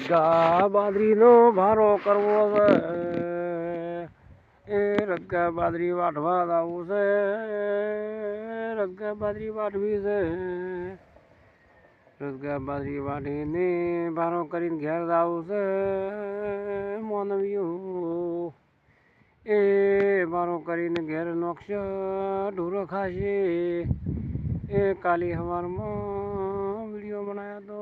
રગા બાદરીનો ભારો કરવો છે, એ રગા બાદરી વાટવા આવું છે, રગા બાદરી વાટવી છે, રગા બાદરી વાટીને ભારો કરીને ઘેર આવું છે માનવીઓ. એ ભારો કરીને ઘેર નોખશે ઢોરો ખાશે. એ કાલી સવારમાં વિડીયો બનાવ્યો તો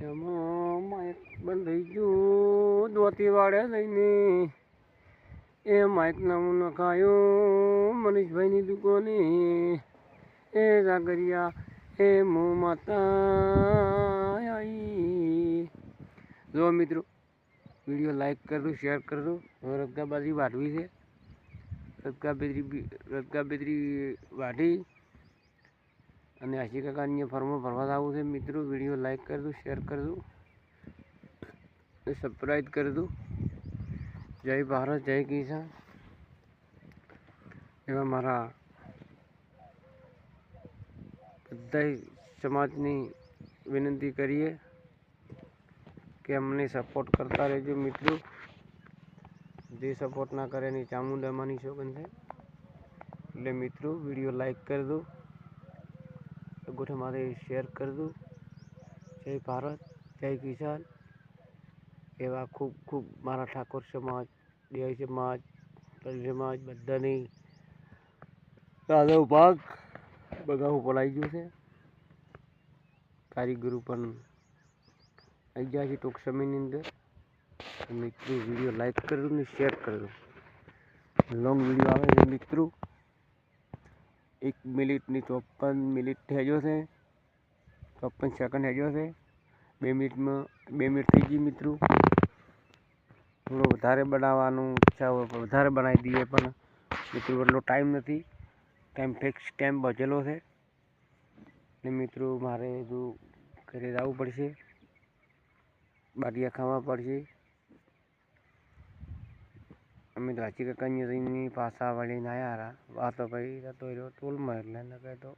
એમાં માઇક બંધ થઈ ગયું દોતી વાળે જઈને. એ માઇક નામું નખાયું મનીષભાઈની દુકાને. એ જાગરિયા એ મો માતા આવી. જો મિત્રો વિડીયો લાઈક કરજો, શેર કરજો. હવે રગા બાજરી વાટવી છે, રગા બેદરી વાટી અને આશી કાકાની ફરમાં ફરવા આવું છે. મિત્રો વિડીયો લાઈક કરજો, શેર કરજો, સબસ્ક્રાઈબ કરજો. જય ભારત, જય કિસાન. એવા મારા બધા સમાજની વિનંતી કરીએ કે અમને સપોર્ટ કરતા રહેજો મિત્રો. જે સપોર્ટ ના કરે એની ચામુંડા માની શોગન છે. એટલે મિત્રો વિડીયો લાઈક કરજો, ગોઠે મારે શેર કરજો. જય ભારત, જય કિસાન. એવા ખૂબ ખૂબ મારા ઠાકોર સમાજ, દેવ સમાજ, તળ સમાજ બધાની દાદવ ભાગ બગાવું પડાઈ ગયું છે. કારીગરો પણ આવી ગયા છે ટૂંક સમયની અંદર. મિત્રો વિડીયો લાઈક કરજો ને શેર કરજો. લોંગ વિડીયો આવે છે મિત્રો, 1 મિનિટની 54 મિનિટ થયો છે, 54 સેકન્ડ થયો છે. 2 મિનિટ થઈ ગઈ મિત્રો. થોડો વધારે બનાવવાનું ઈચ્છા હોય તો વધારે બનાવી દઈએ, પણ મિત્રો એટલો ટાઈમ નથી. ટાઈમ ફિક્સ ટાઈમ બચેલો છે ને મિત્રો મારે જો ઘરે જવું પડશે, બાટિયા ખાવા પડશે. અમે તો હાચી કાકાની જઈને પાછા વળીને આવ્યા હતા. વાતો ભાઈ જતો રહ્યો ટોલમાં, એટલે એને કહેતો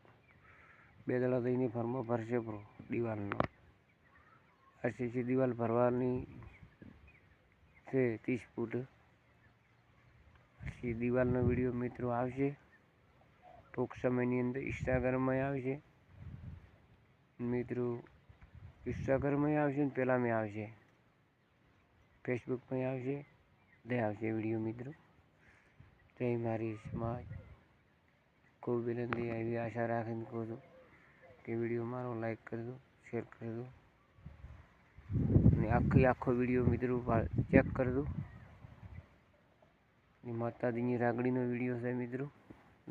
2 દડા જઈને ફરમાં ભરશે પ્રો દિવાલનો. આરસીસી દિવાલ ભરવાની છે 30 ફૂટ. આરસી દિવાલનો વિડીયો મિત્રો આવશે ટૂંક સમયની અંદર. ઇન્સ્ટાગ્રામમાં આવશે મિત્રો, ઇન્સ્ટાગ્રામમાં આવશે ને પહેલાં આવશે, ફેસબુકમાં આવશે, તે આવશે વિડીયો મિત્રો. તે મારી સમાજ ખૂબ વિનંતી એવી આશા રાખીને કહું છું કે વિડીયો મારો લાઈક કરજો, શેર કરજો અને આખો વિડીયો મિત્રો ચેક કરજો. માતાજીની રાગડીનો વિડીયો છે મિત્રો.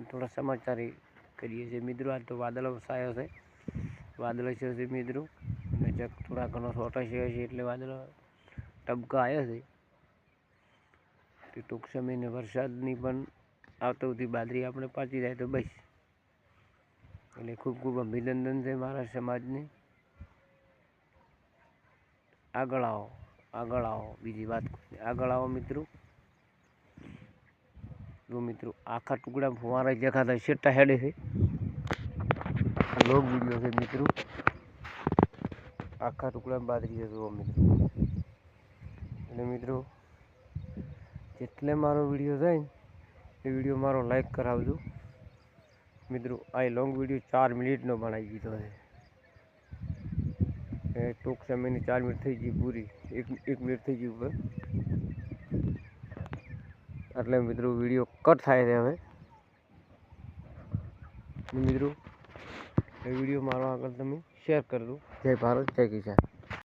થોડા સમાચાર કરીએ છીએ મિત્રો. આજ તો વાદળ વસાયો છે, વાદળ છે મિત્રો, અને ચેક થોડા ઘણો છોટા છે એટલે વાદળ ટબકા આવ્યા છે. તે ટૂંક સમયને વરસાદની પણ આવતો હતી બાદરી આપણે પાછી જાય તો બસ. એટલે ખૂબ ખૂબ અભિનંદન છે મારા સમાજને. આગળ આવો, આગળ આવો, બીજી વાત આગળ આવો મિત્રો. જો મિત્રો આખા ટુકડા ફુવારા દેખાતા છેટા હેડે છે. લોગ વિડીયો છે મિત્રો, આખા ટુકડા બાદરી છે જુઓ મિત્રો. એટલે મિત્રો જેટલે મારો વિડીયો જાય ને એ વિડીયો મારો લાઈક કરાવજો મિત્રો. આ લોંગ વિડીયો 4 મિનિટનો બનાવી દીધો છે. એ ટૂંક સમયની 4 મિનિટ થઈ ગઈ પૂરી, 1 મિનિટ થઈ ગઈ ઉપર. એટલે મિત્રો વિડીયો કટ થાય છે હવે. મિત્રો એ વિડીયો મારો આગળ તમે શેર કરજો. જય ભારત, જય કિસાન.